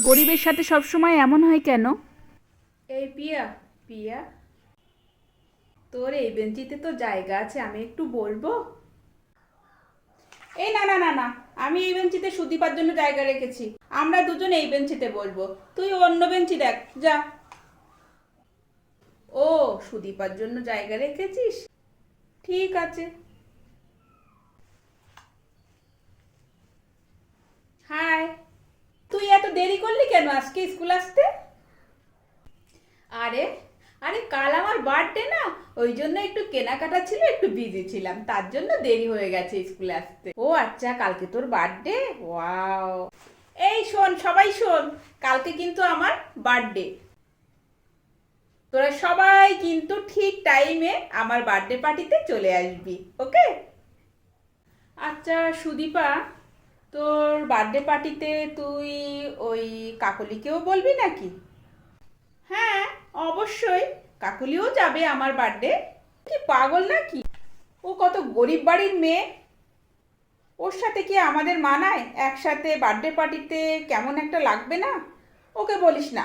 গরিবের সাথে সবসময় এমন হয় কেন? এই পিয়া, পিয়া, তোর এই বেঞ্চিতে তো জায়গা আছে, আমি একটু বলবো? এই না না না না, আমি এই বেঞ্চিতে সুদীপার জন্য জায়গা রেখেছি। আমরা দুজন এই বেঞ্চিতে বলবো, তুই অন্য বেঞ্চি দেখ, যা। ও, সুদীপার জন্য জায়গা রেখেছিস, ঠিক আছে। হাই, তুই এত দেরি করলি কেন আজকে স্কুল আসতে? আরে, আরে কাল আমার বার্থডে না, ওই জন্য একটু কেনাকাটা ছিল, একটু বিজি ছিলাম, তার জন্য দেরি হয়ে গেছে স্কুলে আসতে। ও আচ্ছা, কালকে তোর বার্থডে, ওয়াও। এই শোন, সবাই শোন, কালকে কিন্তু আমার বার্থডে। তোরা সবাই কিন্তু ঠিক টাইমে আমার বার্থডে পার্টিতে চলে আসবি, ওকে? আচ্ছা সুদীপা, তোর বার্থডে পার্টিতে তুই ওই কাকলিকেও বলবি নাকি? হ্যাঁ, অবশ্যই। কাকুলিও যাবে আমার বার্থডে। কি পাগল নাকি? ও কত গরিব বাড়ির মেয়ে, ওর সাথে কি আমাদের মানায় একসাথে বার্থডে পার্টিতে? কেমন একটা লাগবে না? ওকে বলিস না,